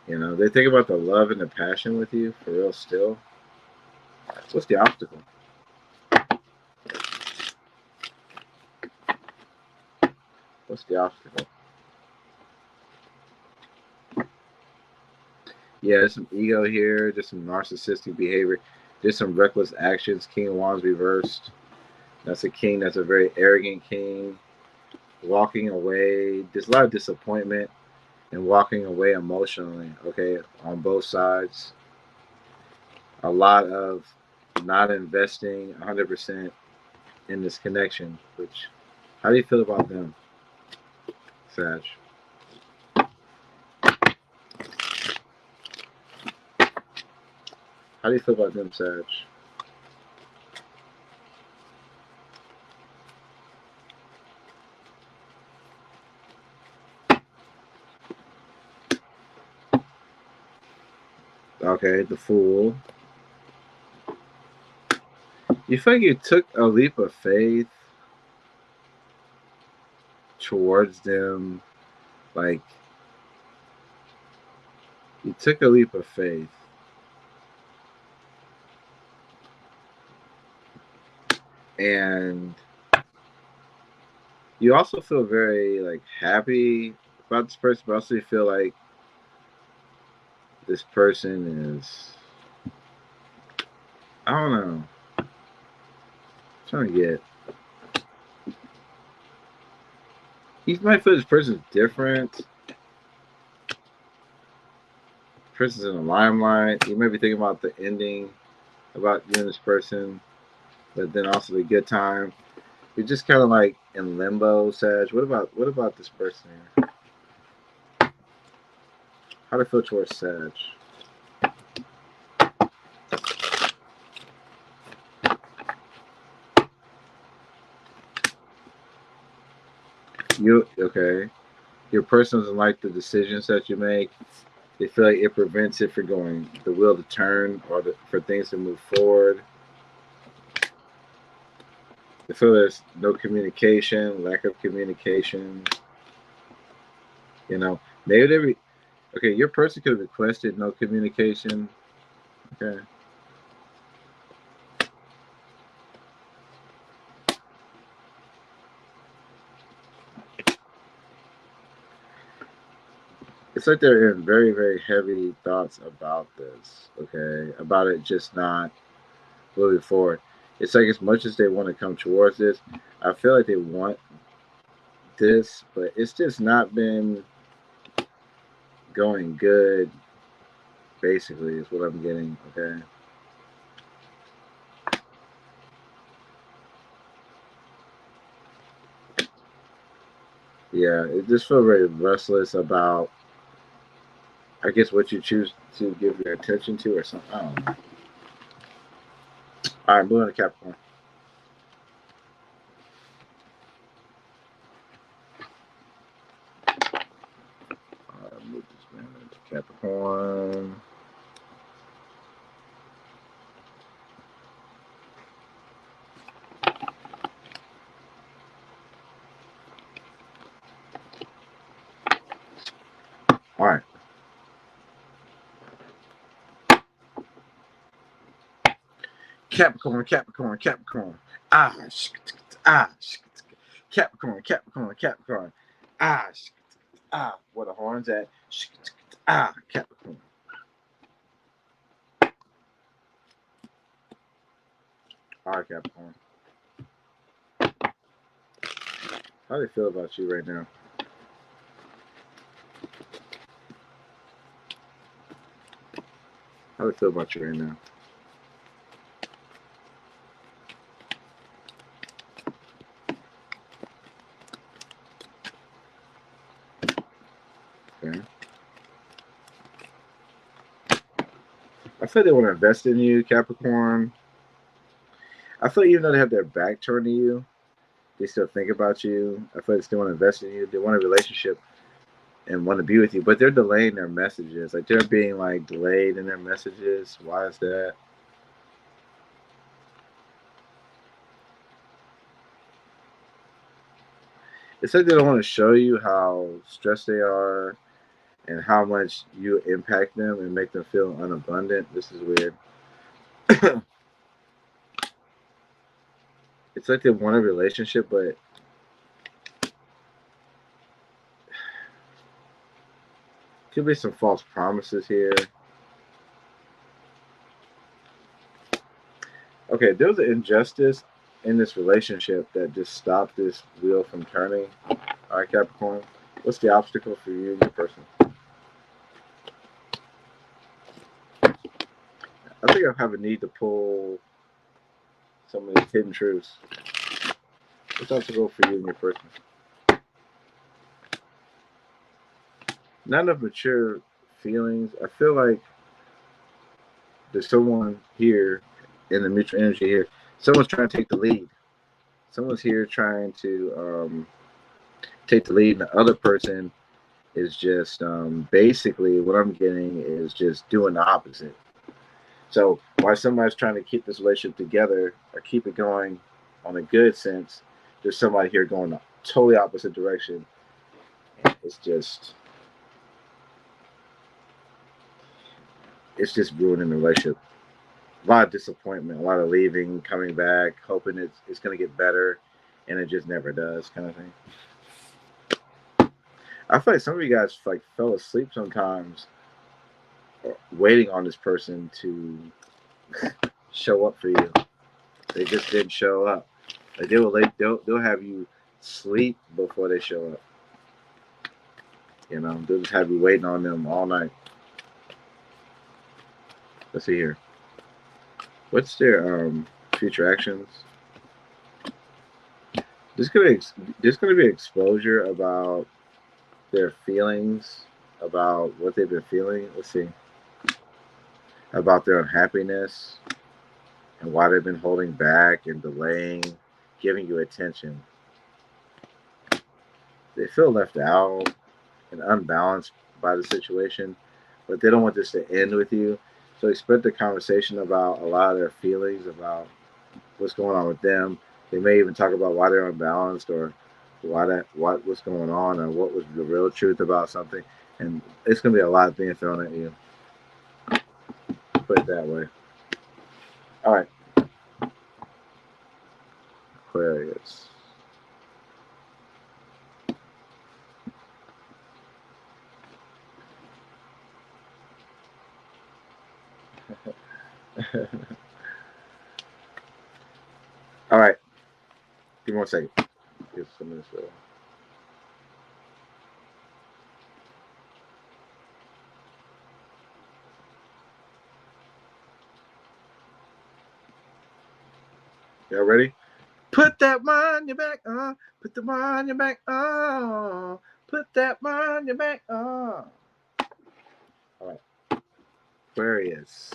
S1: You know, they think about the love and the passion with you for real still. What's the obstacle? What's the obstacle? Yeah, there's some ego here, just some narcissistic behavior, just some reckless actions. King of Wands reversed. That's a king that's a very arrogant king. Walking away. There's a lot of disappointment and walking away emotionally, okay, on both sides. A lot of not investing 100% in this connection, which, how do you feel about them, Sag? How do you feel about them, Sag? Okay, the Fool. You feel like you took a leap of faith towards them, like you took a leap of faith, and you also feel very like happy about this person, but also you feel like this person is, I don't know, I'm trying to get, you might feel this person's different. Person's in the limelight. You might be thinking about the ending, about you and this person, but then also the good time. You're just kind of like in limbo, Sag. What about this person here? How do I feel towards Sag? You okay? Your person doesn't like the decisions that you make. They feel like it prevents it from going the will to turn or for things to move forward. They feel there's no communication, lack of communication. You know, maybe they be okay. Your person could have requested no communication. Okay. It's like they're in very, very heavy thoughts about this, okay? About it just not moving forward. It's like as much as they want to come towards this, I feel like they want this, but it's just not been going good, basically, is what I'm getting, okay? Yeah, it just feels very restless about, I guess, what you choose to give your attention to or something. I don't know. All right, moving to Capricorn. Move this man into Capricorn. All right. Capricorn, Capricorn, Capricorn. Ah, ah, Capricorn, Capricorn, Capricorn. Ah, ah. Where the horns at? Ah, Capricorn. All right, Capricorn. How do they feel about you right now? How do they feel about you right now? feel they want to invest in you, Capricorn. I feel even though they have their back turned to you, they still think about you. I feel like they still want to invest in you. They want a relationship and want to be with you, but they're delaying their messages. Like they're being like delayed in their messages. Why is that? It's like they don't want to show you how stressed they are and how much you impact them and make them feel unabundant. This is weird. It's like they want a relationship, but could be some false promises here. Okay, there was an injustice in this relationship that just stopped this wheel from turning. All right, Capricorn. What's the obstacle for you and your person? I think I have a need to pull some of these hidden truths. What's the obstacle for you and your person? Not enough mature feelings. I feel like there's someone here in the mutual energy here. Someone's trying to take the lead. Someone's here trying to take the lead, and the other person is just basically what I'm getting is just doing the opposite. So while somebody's trying to keep this relationship together or keep it going on a good sense, there's somebody here going the totally opposite direction. And it's just ruining the relationship. A lot of disappointment, a lot of leaving, coming back, hoping it's going to get better, and it just never does, kind of thing. I feel like some of you guys like fell asleep sometimes, waiting on this person to show up for you. They just didn't show up. Like they'll have you sleep before they show up. You know, they'll just have you waiting on them all night. Let's see here. What's their future actions? There's gonna be exposure about their feelings, about what they've been feeling. Let's see. About their unhappiness and why they've been holding back and delaying, giving you attention. They feel left out and unbalanced by the situation, but they don't want this to end with you. So they spread the conversation about a lot of their feelings, about what's going on with them. They may even talk about why they're unbalanced or what's going on or what was the real truth about something. And it's gonna be a lot being thrown at you. Put it that way. All right. Aquarius. All right. Give me 1 second. Get some of this. Y'all ready? Put that mind your back on. Put the mind your back on. Put that mind your back on. All right. Aquarius.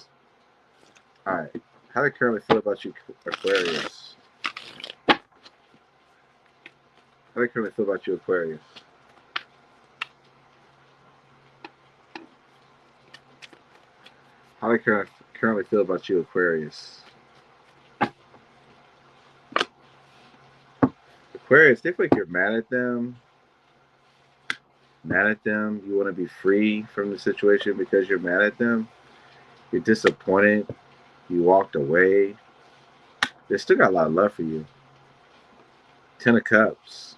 S1: All right. How do you currently feel about you, Aquarius? How do you currently feel about you, Aquarius? How do you currently feel about you, Aquarius? Aquarius, they feel like you're mad at them. Mad at them. You want to be free from the situation because you're mad at them. You're disappointed. You walked away. They still got a lot of love for you. 10 of Cups.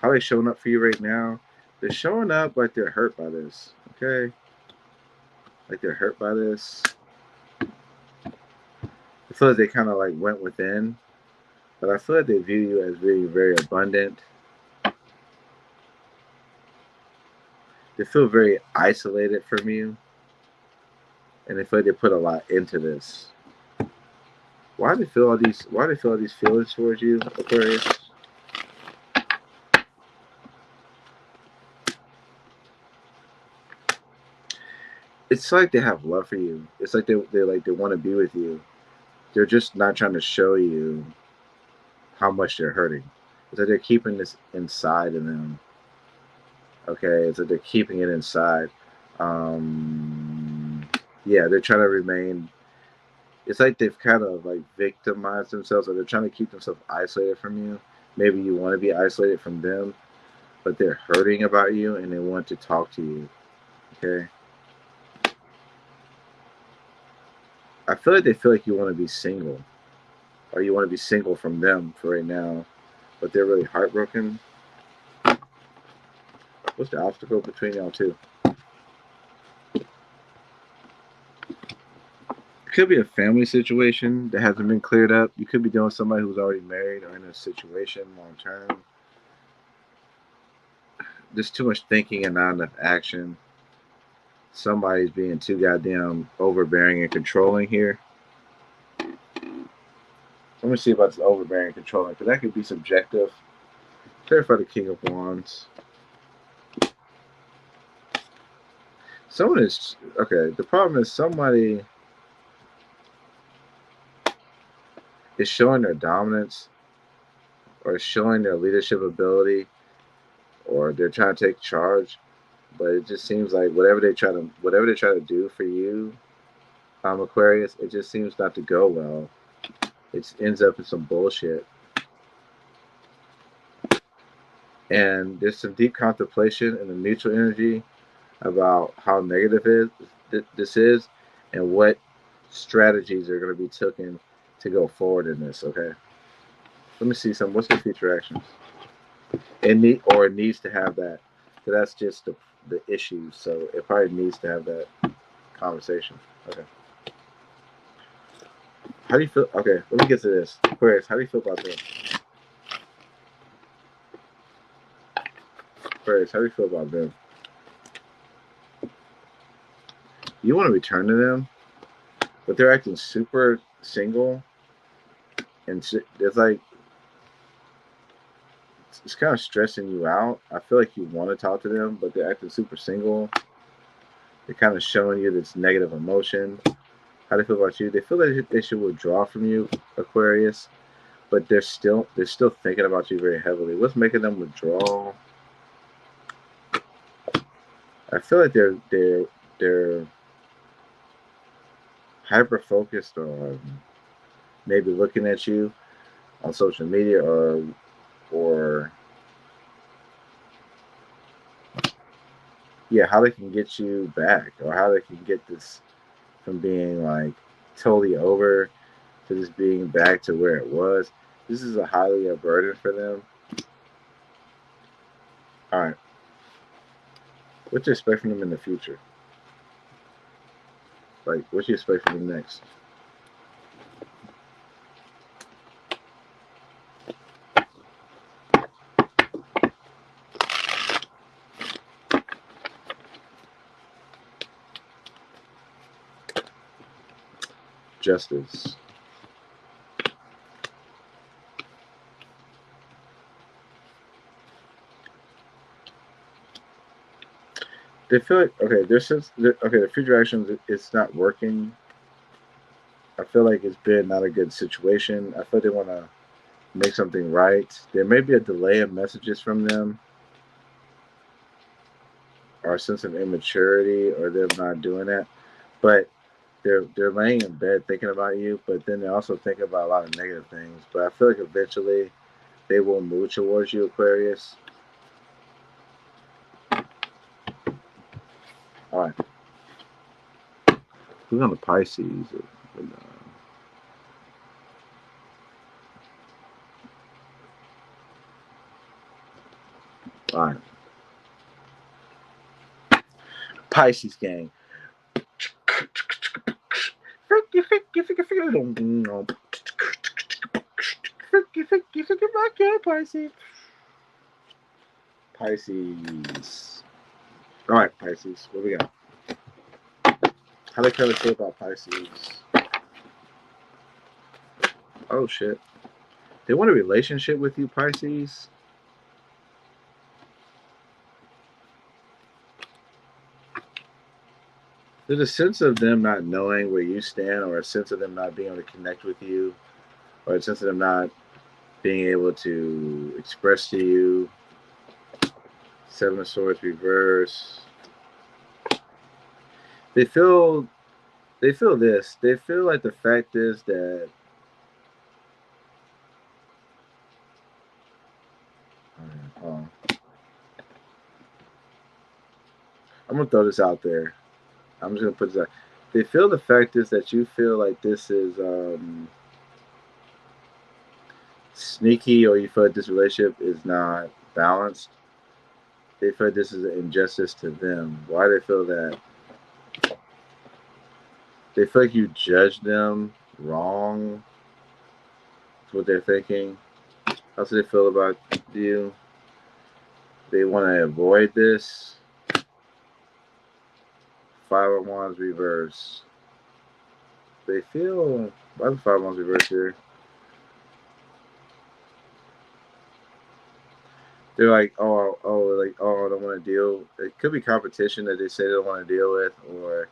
S1: How are they showing up for you right now? They're showing up like they're hurt by this. Okay? Like they're hurt by this. I feel like they kind of like went within. But I feel like they view you as being very abundant. They feel very isolated from you. And they feel like they put a lot into this. Why do they feel all these feelings towards you, Aquarius? it's like they have love for you. It's like they want to be with you. They're just not trying to show you how much they're hurting. It's like they're keeping this inside of them. Okay, it's like they're keeping it inside. Um, yeah, they're trying to remain. It's like they've kind of like victimized themselves, or they're trying to keep themselves isolated from you. Maybe you want to be isolated from them, but they're hurting about you and they want to talk to you. Okay, I feel like they feel like you want to be single, or you want to be single from them for right now, but they're really heartbroken. What's the obstacle between y'all two? It could be a family situation that hasn't been cleared up. You could be dealing with somebody who's already married or in a situation long term. There's too much thinking and not enough action. Somebody's being too goddamn overbearing and controlling here. Let me see about this overbearing and controlling, because that could be subjective. Clarify the King of Wands. Someone is okay. The problem is somebody is showing their dominance or showing their leadership ability, or they're trying to take charge. But it just seems like whatever they try to do for you, Aquarius, it just seems not to go well. It ends up in some bullshit. And there's some deep contemplation in the mutual energy about how negative this is and what strategies are going to be taken to go forward in this. Okay, let me see some. What's the future actions? It needs to have that. So that's just the issue. So it probably needs to have that conversation. Okay. How do you feel? Okay, let me get to this. Aquarius, how do you feel about this? Aquarius, how do you feel about them? You want to return to them, but they're acting super single, and it's like it's kind of stressing you out. I feel like you want to talk to them, but they're acting super single. They're kind of showing you this negative emotion. How do they feel about you? They feel like they should withdraw from you, Aquarius, but they're still thinking about you very heavily. What's making them withdraw? I feel like they're hyper focused on maybe looking at you on social media or yeah, how they can get you back, or how they can get this from being like totally over to just being back to where it was. This is a highly a burden for them. All right, what you expect from them in the future? Like, what you expect from them next? Justice. They feel like okay. Okay. The future actions, it's not working. I feel like it's been not a good situation. I feel like they want to make something right. There may be a delay in messages from them, or a sense of immaturity, or them not doing that. But they're laying in bed thinking about you, but then they're also thinking about a lot of negative things. But I feel like eventually they will move towards you, Aquarius. All right. Who's on the Pisces? All right. Pisces gang. Freaky, freaky, freaky, freaky. Freaky, freaky, freaky, rock your Pisces. Pisces. All right, Pisces. What we got? How they kind of feel about Pisces? Oh shit. They want a relationship with you, Pisces. There's a sense of them not knowing where you stand, or a sense of them not being able to connect with you, or a sense of them not being able to express to you. Seven of Swords reverse. They feel this. They feel like the fact is that I'm gonna throw this out there. I'm just gonna put this out. They feel the fact is that you feel like this is sneaky, or you feel like this relationship is not balanced. They feel like this is an injustice to them. Why do they feel that? They feel like you judge them wrong. That's what they're thinking. How do they feel about you? They want to avoid this. Five of Wands reverse. They feel. Why the Five of Wands reverse here? They're like, I don't want to deal. It could be competition that they say they don't want to deal with, or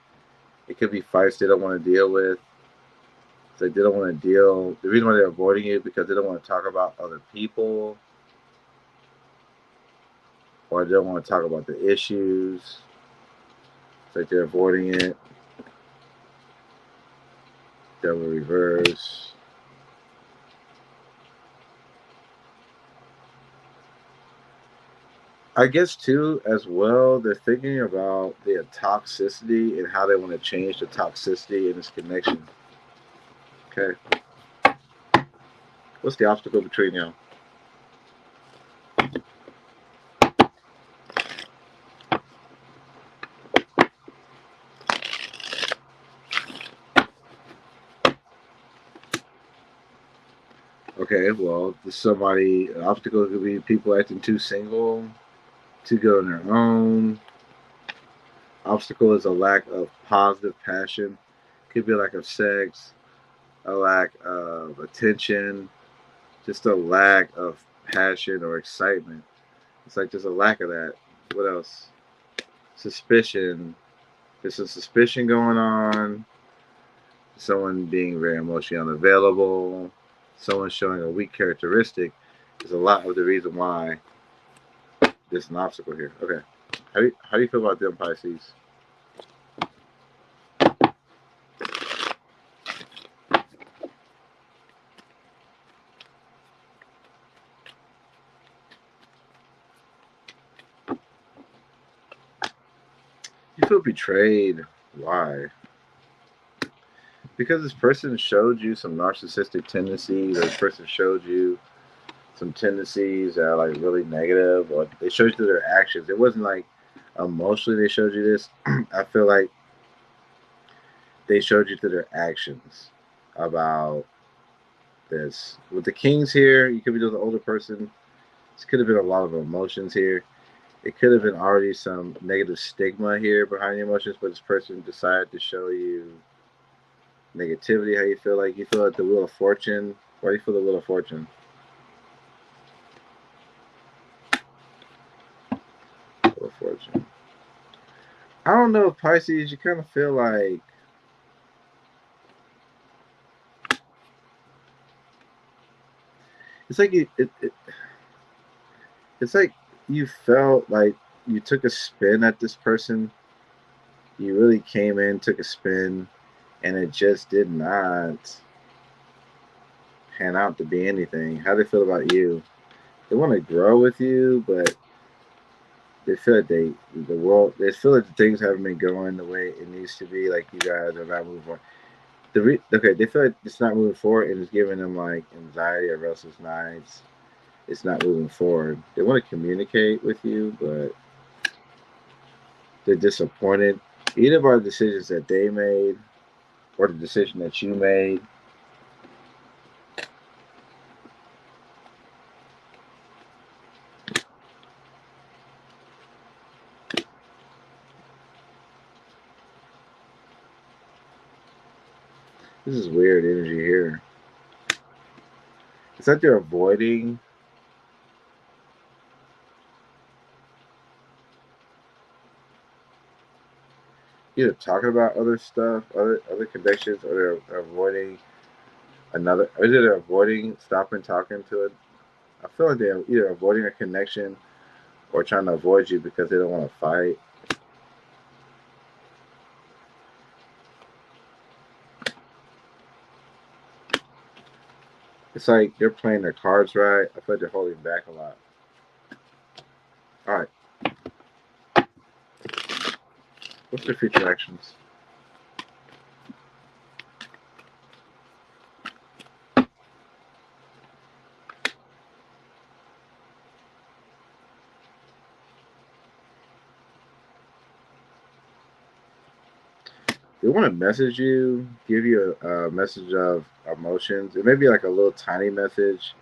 S1: it could be fights they don't want to deal with. It's like they don't want to deal. The reason why they're avoiding it is because they don't want to talk about other people, or they don't want to talk about the issues. It's like they're avoiding it. Devil reverse. I guess too, as well, they're thinking about the toxicity and how they want to change the toxicity in this connection. Okay. What's the obstacle between you? Okay, well, somebody, an obstacle could be people acting too single, too good on their own. Obstacle is a lack of positive passion. Could be a lack of sex, a lack of attention, just a lack of passion or excitement. It's like there's a lack of that. What else? Suspicion. There's some suspicion going on. Someone being very emotionally unavailable. Someone showing a weak characteristic is a lot of the reason why there's an obstacle here. Okay. How do you feel about them, Pisces? You feel betrayed. Why? Because this person showed you some narcissistic tendencies, or this person showed you some tendencies that are like really negative, or they showed you through their actions. It wasn't like emotionally they showed you this. I feel like they showed you through their actions about this. With the kings here, you could be just an older person. This could have been a lot of emotions here. It could have been already some negative stigma here behind the emotions, but this person decided to show you negativity. How you feel like the Wheel of Fortune. Why do you feel the Wheel of Fortune? Wheel of Fortune. I don't know, Pisces. You kind of feel like it's like it's like you felt like you took a spin at this person. You really came in, took a spin, and it just did not pan out to be anything. How do they feel about you? They want to grow with you, but they feel like they feel like the things haven't been going the way it needs to be. Like you guys are not moving forward. Okay, they feel like it's not moving forward, and it's giving them like anxiety or restless nights. It's not moving forward. They want to communicate with you, but they're disappointed either by the decisions that they made or the decision that you made. This is weird energy here. It's like they're avoiding. either talking about other stuff, other connections, or they're avoiding another. Or either they're avoiding stopping talking to it. I feel like they're either avoiding a connection or trying to avoid you because they don't want to fight. It's like they're playing their cards right. I feel like they're holding back a lot. All right. What's their future actions? They want to message you, give you a message of emotions. It may be like a little tiny message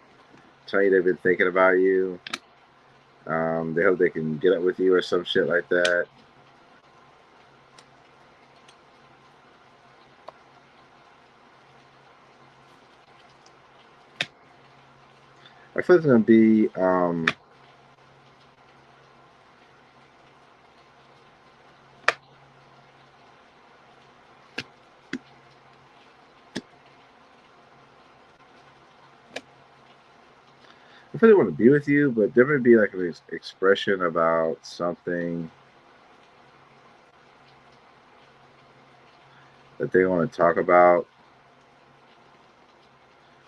S1: telling you they've been thinking about you. They hope they can get up with you or some shit like that. I feel it's gonna be I feel they want to be with you, but there may be like an expression about something that they want to talk about.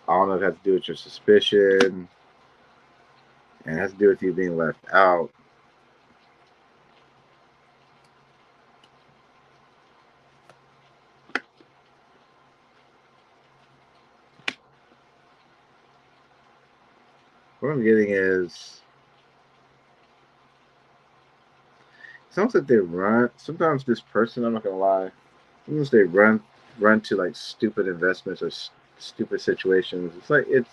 S1: I don't know if it has to do with your suspicion, and it has to do with you being left out. What I'm getting is it sounds like they run. Sometimes this person, I'm not gonna lie, sometimes they run to like stupid investments or stupid situations. It's like it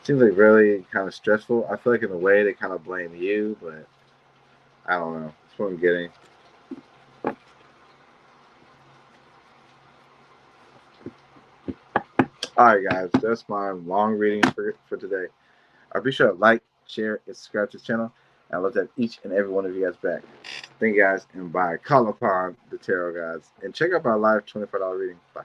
S1: seems like really kind of stressful. I feel like in a way they kind of blame you, but I don't know. That's what I'm getting. All right, guys, that's my long reading for today. Be sure to like, share, and subscribe to the channel. And I love to have each and every one of you guys back. Thank you guys, and bye. Call upon the tarot guys. And check out our live $24 reading. Bye.